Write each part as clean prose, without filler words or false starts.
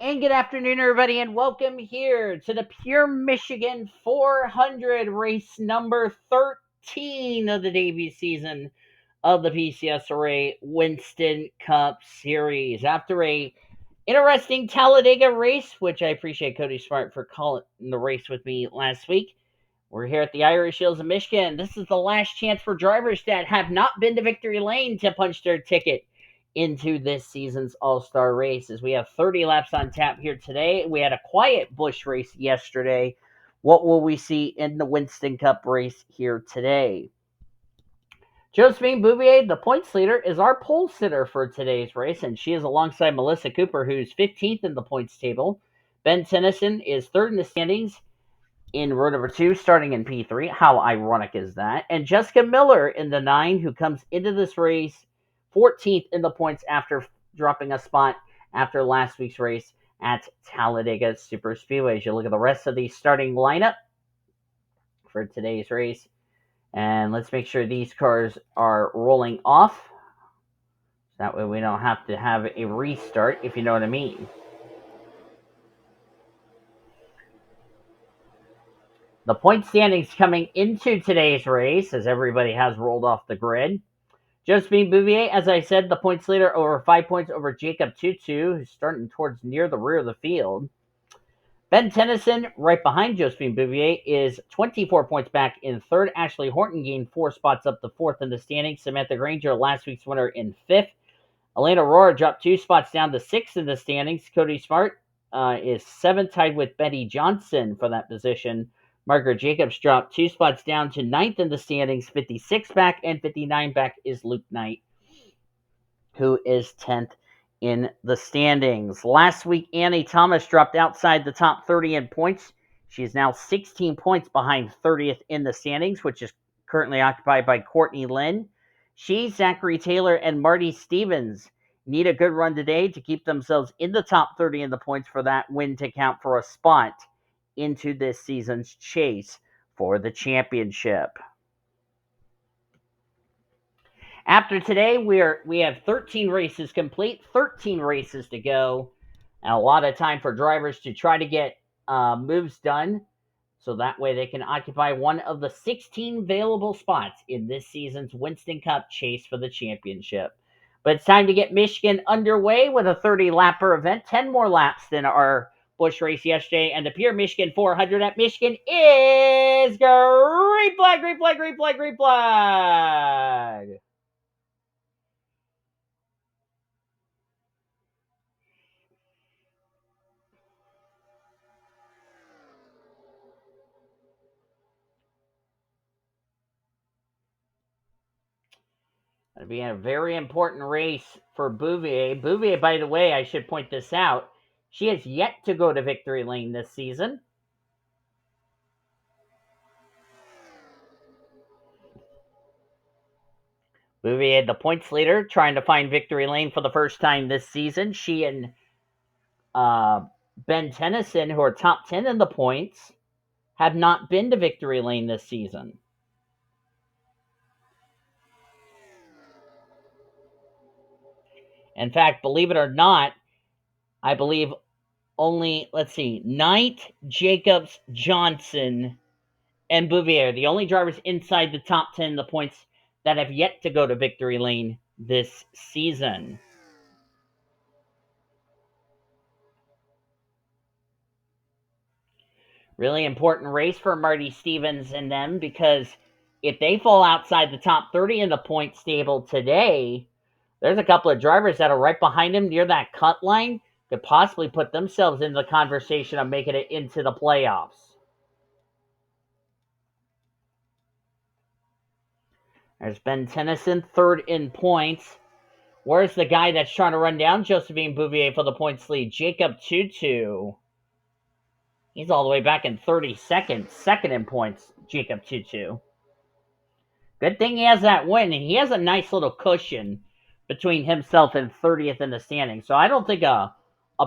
and good afternoon, everybody, and welcome here to the Pure Michigan 400 race number 13 of the debut season of the PCSRA Winston Cup Series. After a interesting Talladega race, which I appreciate Cody Smart for calling the race with me last week, we're here at the Irish Hills of Michigan. This is the last chance for drivers that have not been to victory lane to punch their ticket into this season's All-Star race, as we have 30 laps on tap here today. We had a quiet Busch race yesterday. What will we see in the Winston Cup race here today? Josephine Bouvier, the points leader, is our pole sitter for today's race, and she is alongside Melissa Cooper, who's 15th in the points table. Ben Tennyson is third in the standings in row number 2, starting in P3. How ironic is that? And Jessica Miller in the 9, who comes into this race 14th in the points after dropping a spot after last week's race at Talladega Superspeedway. As you look at the rest of the starting lineup for today's race, and let's make sure these cars are rolling off. That way we don't have to have a restart, if you know what I mean. The point standings coming into today's race, as everybody has rolled off the grid. Josephine Bouvier, as I said, the points leader, over 5 points over J TwoTwo, who's starting towards near the rear of the field. Ben Tennyson, right behind Josephine Bouvier, is 24 points back in third. Ashley Horton gained 4 spots up to fourth in the standings. Samantha Grainger, last week's winner, in fifth. E Aurora dropped 2 spots down to sixth in the standings. Cody Smart is seventh, tied with Betty Johnson for that position. Margaret Jacobs dropped 2 spots down to ninth in the standings. 56 back and 59 back is Luke Knight, who is 10th in the standings. Last week, Annie Thomas dropped outside the top 30 in points. She is now 16 points behind 30th in the standings, which is currently occupied by Courtney Lynn. She, Zachary Taylor, and Marty Stevens need a good run today to keep themselves in the top 30 in the points for that win to count for a spot into this season's chase for the championship. After today, we have 13 races complete, 13 races to go, and a lot of time for drivers to try to get moves done, so that way they can occupy one of the 16 available spots in this season's Winston Cup chase for the championship. But it's time to get Michigan underway with a 30-lapper event, 10 more laps than our Busch race yesterday, and the Pure Michigan 400 at Michigan is green flag, green flag, green flag, green flag. It'll be a very important race for Bouvier. Bouvier, by the way, I should point this out, she has yet to go to victory lane this season. Bouvier, the points leader, trying to find victory lane for the first time this season. She and Ben Tennyson, who are top 10 in the points, have not been to victory lane this season. In fact, believe it or not, I believe only, Knight, Jacobs, Johnson, and Bouvier, the only drivers inside the top 10 in the points that have yet to go to victory lane this season. Really important race for Marty Stevens and them, because if they fall outside the top 30 in the point stable today, there's a couple of drivers that are right behind them near that cut line, could possibly put themselves in the conversation of making it into the playoffs. There's Ben Tennyson, third in points. Where's the guy that's trying to run down Josephine Bouvier for the points lead? J TwoTwo. He's all the way back in 32nd, second in points, J TwoTwo. Good thing he has that win, and he has a nice little cushion between himself and 30th in the standing. So I don't think a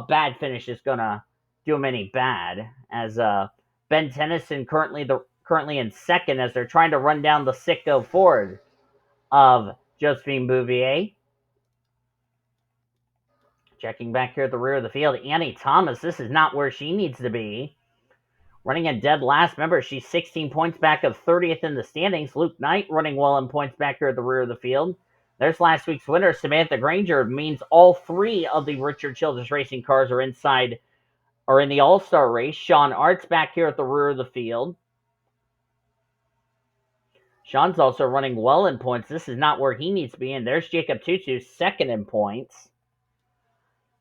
bad finish is going to do him any bad, as Ben Tennyson currently in second, as they're trying to run down the Sitco Ford of Josephine Bouvier. Checking back here at the rear of the field, Annie Thomas. This is not where she needs to be. Running in dead last. Remember, she's 16 points back of 30th in the standings. Luke Knight running well in points back here at the rear of the field. There's last week's winner, Samantha Grainger. Means all three of the Richard Childress Racing cars are in the All-Star race. Sean Art's back here at the rear of the field. Sean's also running well in points. This is not where he needs to be. And there's J TwoTwo, second in points.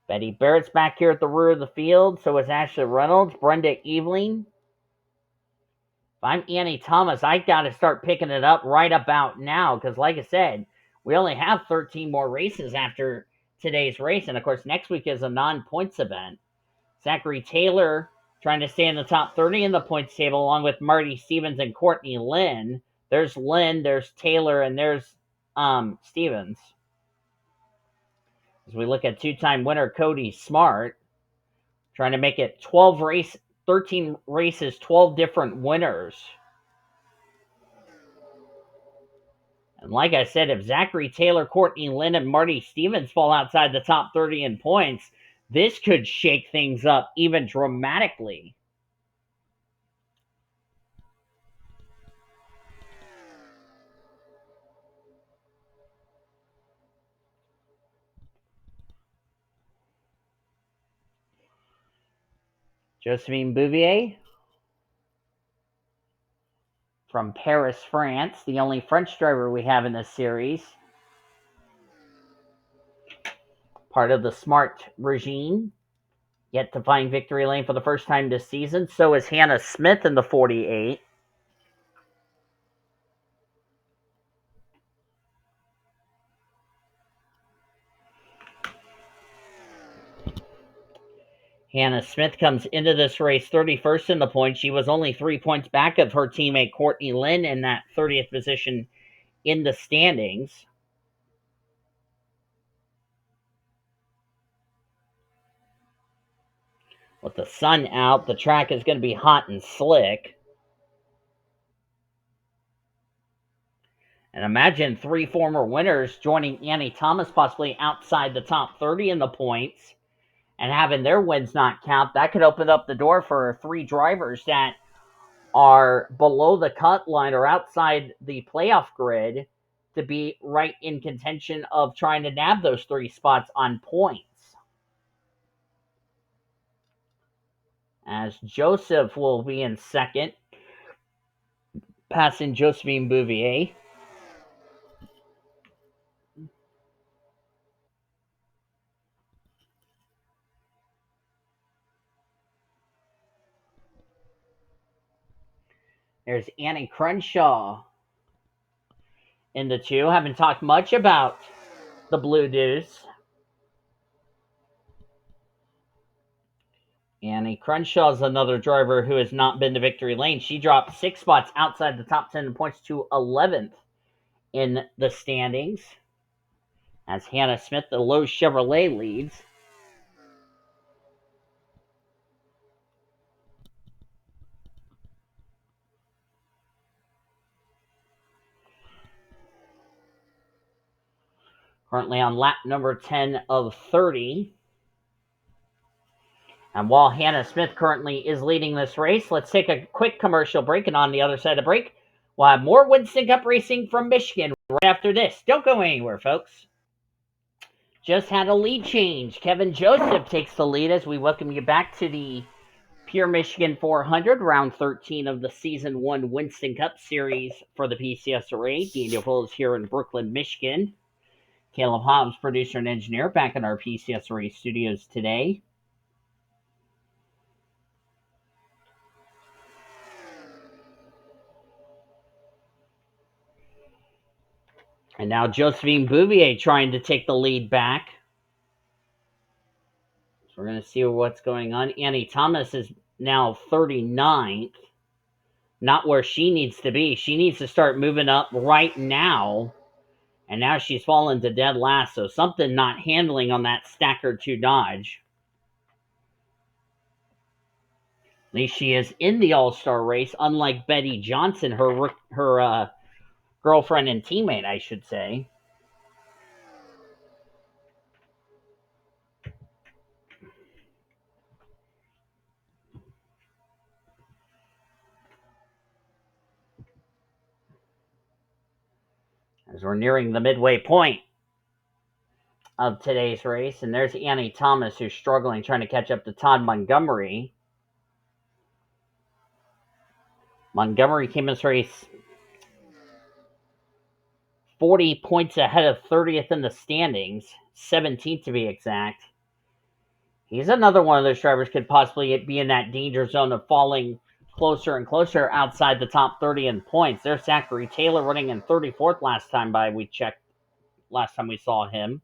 Betty Barrett's back here at the rear of the field. So is Ashley Reynolds, Brenda Eveling. If I'm Annie Thomas, I got to start picking it up right about now because, like I said, we only have 13 more races after today's race. And, of course, next week is a non-points event. Zachary Taylor trying to stay in the top 30 in the points table along with Marty Stevens and Courtney Lynn. There's Lynn, there's Taylor, and there's Stevens. As we look at two-time winner Cody Smart, trying to make it 13 races, 12 different winners. And like I said, if Zachary Taylor, Courtney Lynn, and Marty Stevens fall outside the top 30 in points, this could shake things up even dramatically. Josephine Bouvier from Paris, France, the only French driver we have in this series. Part of the Smart regime. Yet to find victory lane for the first time this season. So is Hannah Smith in the 48. Hannah Smith comes into this race 31st in the points. She was only 3 points back of her teammate Courtney Lynn in that 30th position in the standings. With the sun out, the track is going to be hot and slick. And imagine 3 former winners joining Annie Thomas possibly outside the top 30 in the points and having their wins not count. That could open up the door for 3 drivers that are below the cut line or outside the playoff grid to be right in contention of trying to nab those 3 spots on points. As Joseph will be in second, passing Josephine Bouvier. There's Annie Crenshaw in the 2. Haven't talked much about the Blue Deuce. Annie Crenshaw is another driver who has not been to victory lane. She dropped 6 spots outside the top 10 in points to 11th in the standings. As Hannah Smith, the Lowe's Chevrolet, leads. Currently on lap number 10 of 30. And while Hannah Smith currently is leading this race, let's take a quick commercial break. And on the other side of the break, we'll have more Winston Cup racing from Michigan right after this. Don't go anywhere, folks. Just had a lead change. Kevin Joseph takes the lead as we welcome you back to the Pure Michigan 400, round 13 of the Season 1 Winston Cup Series for the PCSRA. Daniel Full is here in Brooklyn, Michigan. Caleb Hobbs, producer and engineer, back in our PCSRA studios today. And now Josephine Bouvier trying to take the lead back. So we're going to see what's going on. Annie Thomas is now 39th. Not where she needs to be. She needs to start moving up right now. And now she's fallen to dead last. So something not handling on that Stacker 2 Dodge. At least she is in the All-Star race, unlike Betty Johnson, her girlfriend and teammate, I should say. as we're nearing the midway point of today's race. And there's Annie Thomas, who's struggling, trying to catch up to Todd Montgomery. Montgomery came in this race 40 points ahead of 30th in the standings, 17th to be exact. He's another one of those drivers could possibly be in that danger zone of falling closer and closer outside the top 30 in points. There's Zachary Taylor running in 34th last time we saw him.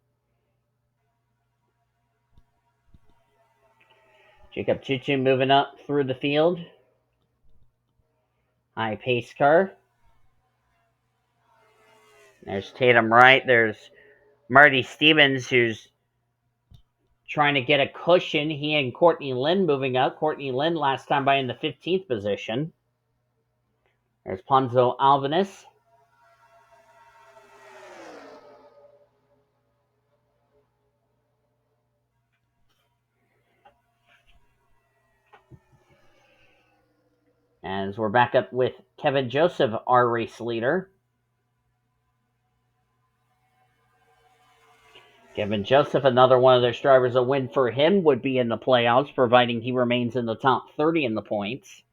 J TwoTwo moving up through the field. High pace car. There's Tatum Wright. There's Marty Stevens, who's trying to get a cushion. He and Courtney Lynn moving up. Courtney Lynn last time by in the 15th position. There's Ponzo Albanus. As we're back up with Kevin Joseph, our race leader. Kevin Joseph, another one of those drivers, a win for him would be in the playoffs, providing he remains in the top 30 in the points.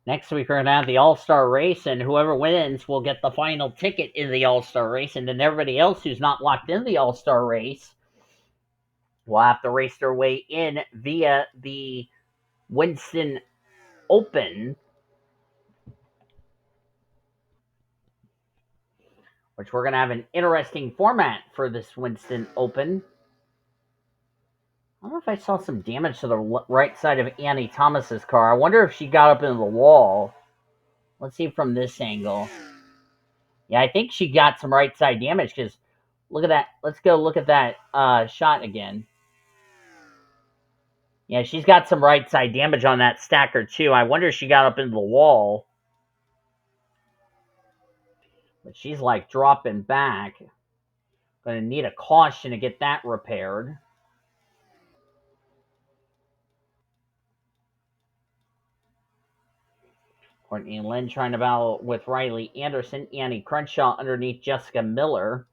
Next week, we're going to have the All-Star race, and whoever wins will get the final ticket in the All-Star race, and then everybody else who's not locked in the All-Star race will have to race their way in via the Winston Open, which we're going to have an interesting format for this Winston Open. I don't know if I saw some damage to the right side of Annie Thomas's car. I wonder if she got up into the wall. Let's see from this angle. Yeah, I think she got some right side damage because look at that. Let's go look at that shot again. Yeah, she's got some right side damage on that stacker too. I wonder if she got up into the wall. But she's like dropping back. Going to need a caution to get that repaired. Courtney Lynn trying to battle with Riley Anderson. Annie Crenshaw underneath Jessica Miller.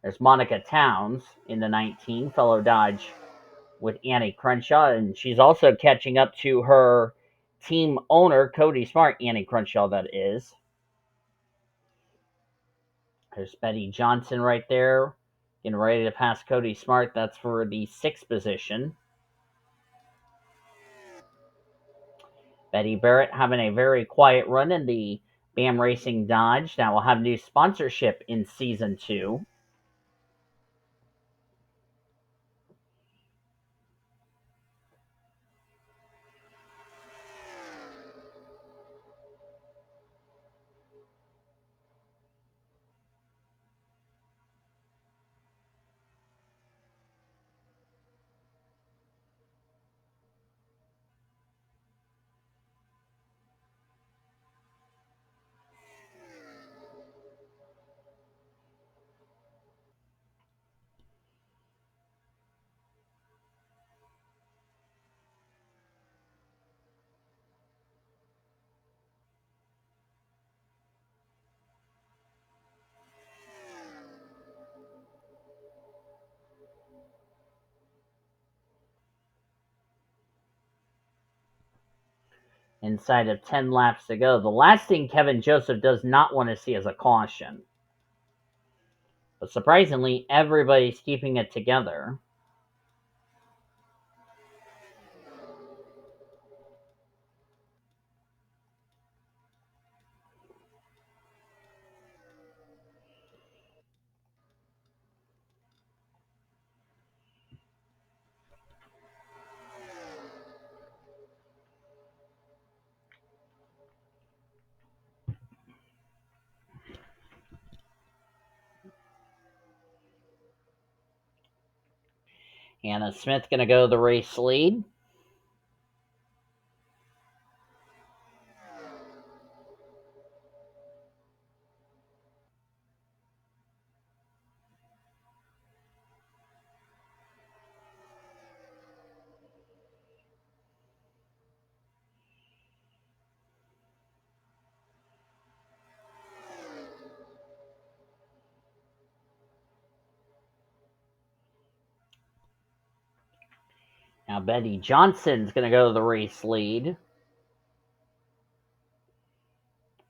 There's Monica Towns in the 19, fellow Dodge with Annie Crenshaw. And she's also catching up to her team owner, Cody Smart. Annie Crenshaw, that is. There's Betty Johnson right there. Getting ready to pass Cody Smart. That's for the 6th position. Betty Barrett having a very quiet run in the BAM Racing Dodge. That will have new sponsorship in Season 2. Inside of 10 laps to go. The last thing Kevin Joseph does not want to see is a caution. But surprisingly, everybody's keeping it together. Hannah Smith going to go the race lead. Now Betty Johnson's going to go to the race lead.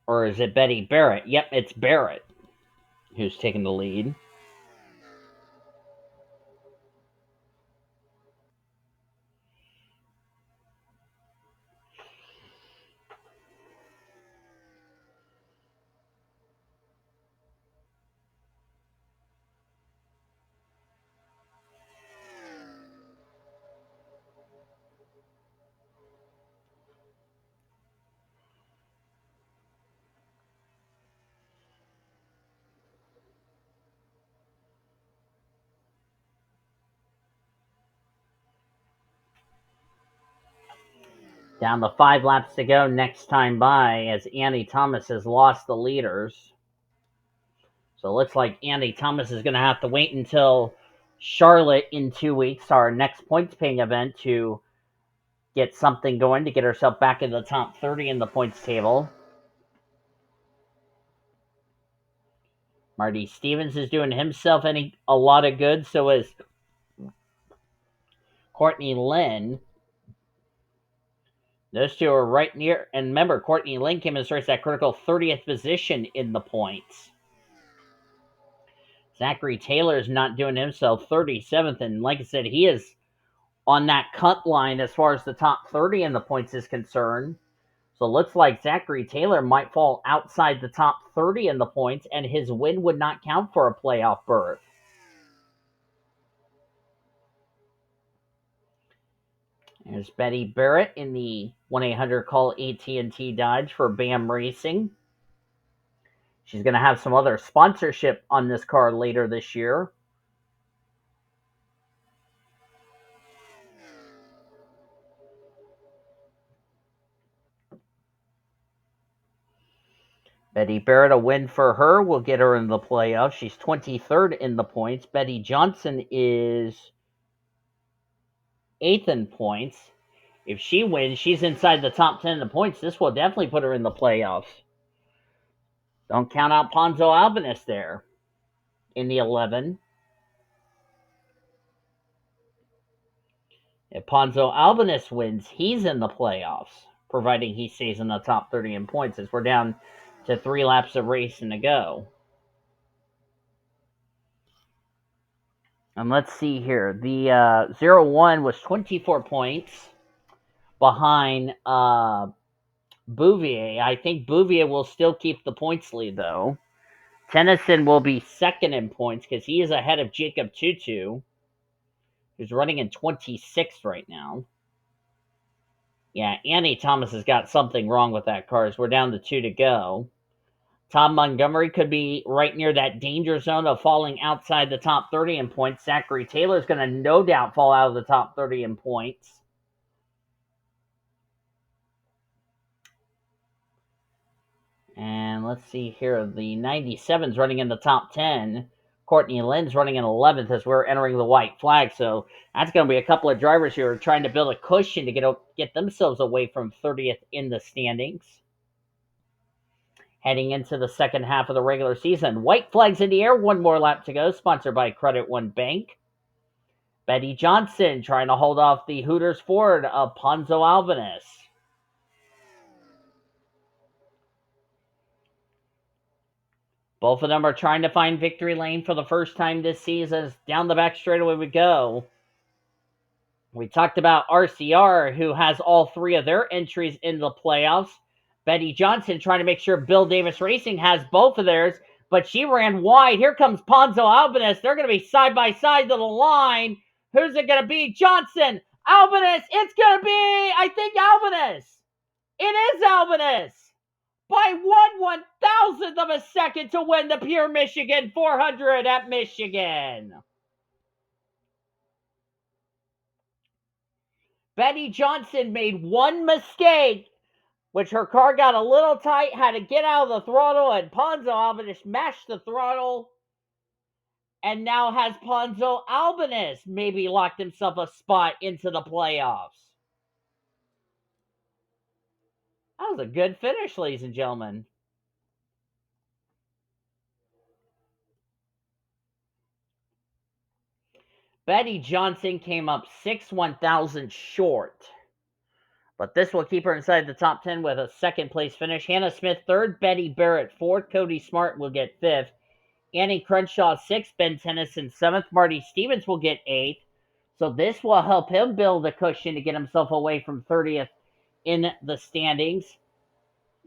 Or is it Betty Barrett? Yep, it's Barrett who's taking the lead. Down to 5 laps to go next time by as Annie Thomas has lost the leaders. So it looks like Annie Thomas is going to have to wait until Charlotte in 2 weeks, our next points paying event, to get something going to get herself back in the top 30 in the points table. Marty Stevens is doing himself a lot of good, so is Courtney Lynn. Those two are right near, and remember, Courtney Lynn came in and starts that critical 30th position in the points. Zachary Taylor is not doing himself 37th, and like I said, he is on that cut line as far as the top 30 in the points is concerned. So it looks like Zachary Taylor might fall outside the top 30 in the points, and his win would not count for a playoff berth. There's Betty Barrett in the 1-800-CALL AT&T Dodge for BAM Racing. She's going to have some other sponsorship on this car later this year. Betty Barrett, a win for her will get her in the playoffs. She's 23rd in the points. Betty Johnson is 8th in points. If she wins, she's inside the top 10 in the points. This will definitely put her in the playoffs. Don't count out Ponzo Albanus there in the 11. If Ponzo Albanus wins, he's in the playoffs, providing he stays in the top 30 in points, as we're down to 3 laps of racing to go. And let's see here. The 0-1 was 24 points behind Bouvier. I think Bouvier will still keep the points lead, though. Tennyson will be second in points because he is ahead of J TwoTwo, who's running in 26th right now. Yeah, Annie Thomas has got something wrong with that car as we're down to 2 to go. Tom Montgomery could be right near that danger zone of falling outside the top 30 in points. Zachary Taylor is going to no doubt fall out of the top 30 in points. And let's see here. The 97's running in the top 10. Courtney Lynn's running in 11th as we're entering the white flag. So that's going to be a couple of drivers who are trying to build a cushion to get themselves away from 30th in the standings. Heading into the second half of the regular season. White flags in the air. One more lap to go. Sponsored by Credit One Bank. Betty Johnson trying to hold off the Hooters Ford of Ponzo Albanus. Both of them are trying to find victory lane for the first time this season. Down the back straightaway we go. We talked about RCR, who has all 3 of their entries in the playoffs. Betty Johnson trying to make sure Bill Davis Racing has both of theirs, but she ran wide. Here comes Ponzo Albanus. They're going to be side by side to the line. Who's it going to be? Johnson, Albanus. It's going to be, I think, Albanus. It is Albanus. By 1/1000th of a second to win the Pure Michigan 400 at Michigan. Betty Johnson made one mistake, which her car got a little tight, had to get out of the throttle, and Ponzo Albanus mashed the throttle, and now has Ponzo Albanus maybe locked himself a spot into the playoffs. That was a good finish, ladies and gentlemen. Betty Johnson came up 6/1000 short, but this will keep her inside the top 10 with a second place finish. Hannah Smith third, Betty Barrett fourth, Cody Smart will get fifth, Annie Crenshaw sixth, Ben Tennyson seventh, Marty Stevens will get eighth. So this will help him build a cushion to get himself away from 30th in the standings.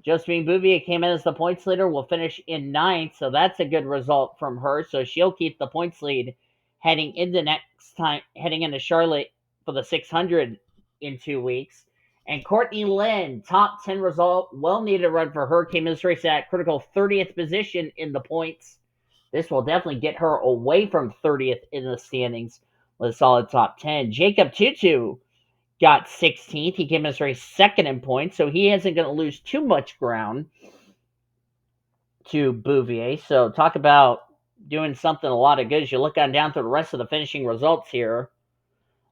Josephine Bouvier came in as the points leader, will finish in ninth, so that's a good result from her. So she'll keep the points lead heading into Charlotte for the 600 in 2 weeks. And Courtney Lynn, top 10 result, well needed run for her, came in this race at critical 30th position in the points. This will definitely get her away from 30th in the standings with a solid top 10. J TwoTwo got 16th. He came in this race second in points, so he isn't going to lose too much ground to Bouvier. So talk about doing something a lot of good as you look on down through the rest of the finishing results here.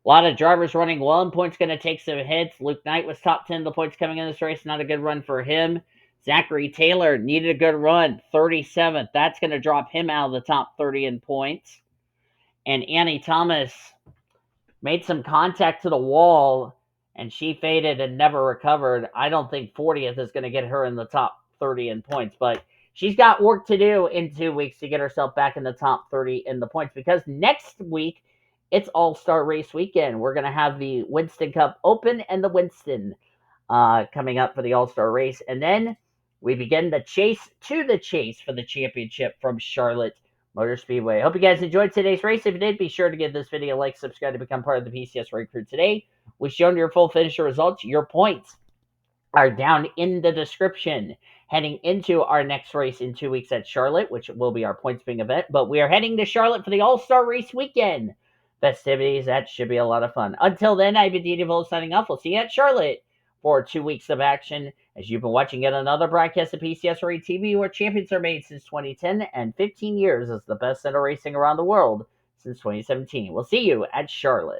A lot of drivers running well, and points going to take some hits. Luke Knight was top 10 the points coming in this race. Not a good run for him. Zachary Taylor needed a good run, 37th. That's going to drop him out of the top 30 in points. And Annie Thomas made some contact to the wall, and she faded and never recovered. I don't think 40th is going to get her in the top 30 in points, but she's got work to do in 2 weeks to get herself back in the top 30 in the points, because next week it's All-Star Race weekend. We're going to have the Winston Cup Open and the Winston coming up for the All-Star Race, and then we begin the chase for the championship from Charlotte Motor Speedway. Hope you guys enjoyed today's race. If you did, be sure to give this video a like, subscribe to become part of the PCSRA crew today. We've shown your full finisher results. Your points are down in the description. Heading into our next race in 2 weeks at Charlotte, which will be our points being event. But we are heading to Charlotte for the All-Star Race weekend festivities. That should be a lot of fun. Until then, I've been D signing off. We'll see you at Charlotte for 2 weeks of action, as you've been watching yet another broadcast of PCSRA TV, where champions are made since 2010 and 15 years as the best center racing around the world since 2017. We'll see you at Charlotte.